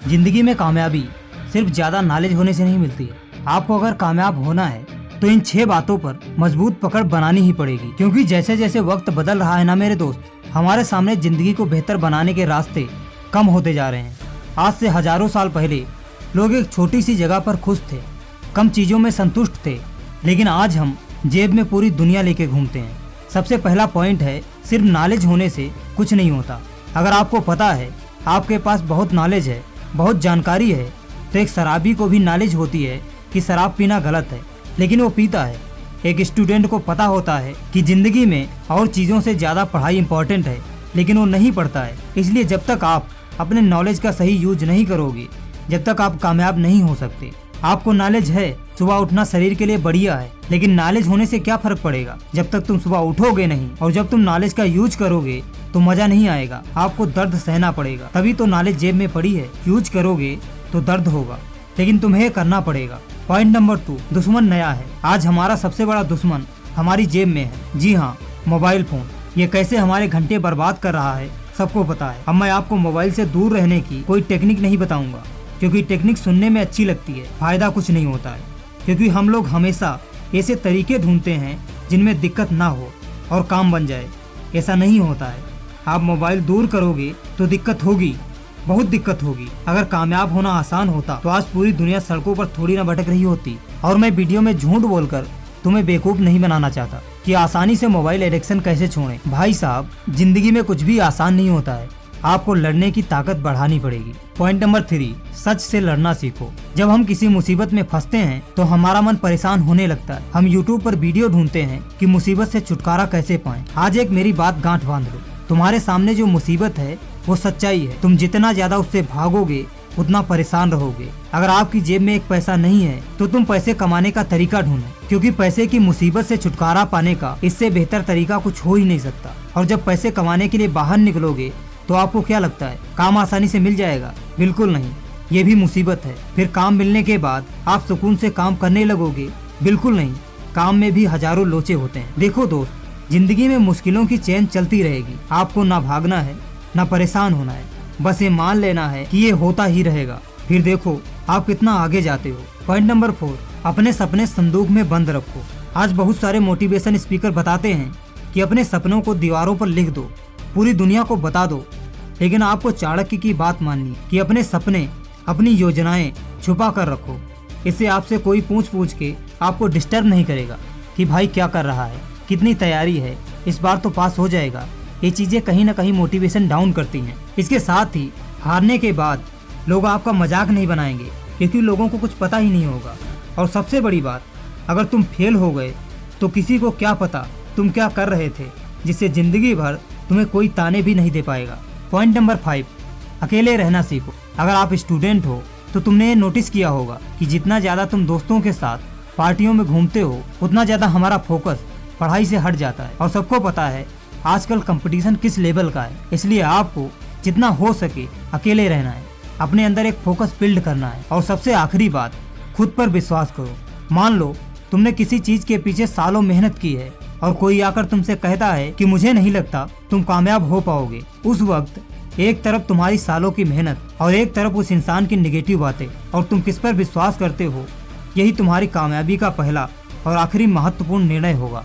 जिंदगी में कामयाबी सिर्फ ज्यादा नॉलेज होने से नहीं मिलती है। आपको अगर कामयाब होना है तो इन 6 बातों पर मजबूत पकड़ बनानी ही पड़ेगी, क्योंकि जैसे जैसे वक्त बदल रहा है ना मेरे दोस्त, हमारे सामने जिंदगी को बेहतर बनाने के रास्ते कम होते जा रहे हैं। आज से हजारों साल पहले लोग एक छोटी सी जगह पर खुश थे, कम चीजों में संतुष्ट थे, लेकिन आज हम जेब में पूरी दुनिया लेके घूमते हैं। सबसे पहला पॉइंट है, सिर्फ नॉलेज होने से कुछ नहीं होता। अगर आपको पता है आपके पास बहुत नॉलेज है, बहुत जानकारी है, तो एक शराबी को भी नॉलेज होती है कि शराब पीना गलत है, लेकिन वो पीता है। एक स्टूडेंट को पता होता है कि जिंदगी में और चीज़ों से ज़्यादा पढ़ाई इंपॉर्टेंट है, लेकिन वो नहीं पढ़ता है। इसलिए जब तक आप अपने नॉलेज का सही यूज नहीं करोगे, जब तक आप कामयाब नहीं हो सकते। आपको नॉलेज है, सुबह उठना शरीर के लिए बढ़िया है, लेकिन नॉलेज होने से क्या फर्क पड़ेगा जब तक तुम सुबह उठोगे नहीं। और जब तुम नॉलेज का यूज करोगे तो मजा नहीं आएगा, आपको दर्द सहना पड़ेगा। तभी तो नॉलेज जेब में पड़ी है, यूज करोगे तो दर्द होगा, लेकिन तुम्हें करना पड़ेगा। पॉइंट नंबर 2, दुश्मन नया है। आज हमारा सबसे बड़ा दुश्मन हमारी जेब में है। जी हाँ, मोबाइल फोन। ये कैसे हमारे घंटे बर्बाद कर रहा है सबको पता है। अब मैं आपको मोबाइल से दूर रहने की कोई टेक्निक नहीं बताऊंगा, क्योंकि टेक्निक सुनने में अच्छी लगती है, फायदा कुछ नहीं होता है। क्योंकि हम लोग हमेशा ऐसे तरीके ढूंढते हैं जिनमें दिक्कत ना हो और काम बन जाए। ऐसा नहीं होता है। आप मोबाइल दूर करोगे तो दिक्कत होगी, बहुत दिक्कत होगी। अगर कामयाब होना आसान होता तो आज पूरी दुनिया सड़कों पर थोड़ी ना भटक रही होती। और मैं वीडियो में झूठ बोलकर तुम्हें बेवकूफ नहीं बनाना चाहता कि आसानी से मोबाइल एडिक्शन कैसे छोड़ें। भाई साहब, जिंदगी में कुछ भी आसान नहीं होता है, आपको लड़ने की ताकत बढ़ानी पड़ेगी। पॉइंट नंबर 3, सच से लड़ना सीखो। जब हम किसी मुसीबत में फंसते हैं तो हमारा मन परेशान होने लगता है। हम YouTube पर वीडियो ढूंढते हैं कि मुसीबत से छुटकारा कैसे पाएं। आज एक मेरी बात गांठ बांध लो, तुम्हारे सामने जो मुसीबत है वो सच्चाई है। तुम जितना ज्यादा उससे भागोगे उतना परेशान रहोगे। अगर आपकी जेब में एक पैसा नहीं है तो तुम पैसे कमाने का तरीका ढूंढो, क्योंकि पैसे की मुसीबत से छुटकारा पाने का इससे बेहतर तरीका कुछ हो ही नहीं सकता। और जब पैसे कमाने के लिए बाहर निकलोगे तो आपको क्या लगता है काम आसानी से मिल जाएगा? बिल्कुल नहीं, ये भी मुसीबत है। फिर काम मिलने के बाद आप सुकून से काम करने लगोगे? बिल्कुल नहीं, काम में भी हजारों लोचे होते हैं। देखो दोस्त, जिंदगी में मुश्किलों की चेन चलती रहेगी। आपको ना भागना है ना परेशान होना है, बस ये मान लेना है कि ये होता ही रहेगा। फिर देखो आप कितना आगे जाते हो। पॉइंट नंबर 4, अपने सपने संदूक में बंद रखो। आज बहुत सारे मोटिवेशन स्पीकर बताते हैं कि अपने सपनों को दीवारों पर लिख दो, पूरी दुनिया को बता दो, लेकिन आपको चाणक्य की बात माननी कि अपने सपने, अपनी योजनाएं छुपा कर रखो। इससे आपसे कोई पूछ के आपको डिस्टर्ब नहीं करेगा कि भाई क्या कर रहा है, कितनी तैयारी है, इस बार तो पास हो जाएगा। ये चीजें कहीं ना कहीं मोटिवेशन डाउन करती हैं। इसके साथ ही हारने के बाद लोग आपका मजाक नहीं बनाएंगे, क्योंकि लोगों को कुछ पता ही नहीं होगा। और सबसे बड़ी बात, अगर तुम फेल हो गए तो किसी को क्या पता तुम क्या कर रहे थे, जिससे जिंदगी भर तुम्हें कोई ताने भी नहीं दे पाएगा। पॉइंट नंबर 5, अकेले रहना सीखो। अगर आप स्टूडेंट हो तो तुमने नोटिस किया होगा कि जितना ज़्यादा तुम दोस्तों के साथ पार्टियों में घूमते हो, उतना ज़्यादा हमारा फोकस पढ़ाई से हट जाता है। और सबको पता है आजकल कंपटीशन किस लेवल का है, इसलिए आपको जितना हो सके अकेले रहना है, अपने अंदर एक फोकस बिल्ड करना है। और सबसे आखिरी बात, खुद पर विश्वास करो। मान लो तुमने किसी चीज के पीछे सालों मेहनत की है और कोई आकर तुमसे कहता है कि मुझे नहीं लगता तुम कामयाब हो पाओगे। उस वक्त एक तरफ तुम्हारी सालों की मेहनत और एक तरफ उस इंसान की निगेटिव बातें, और तुम किस पर विश्वास करते हो, यही तुम्हारी कामयाबी का पहला और आखिरी महत्वपूर्ण निर्णय होगा।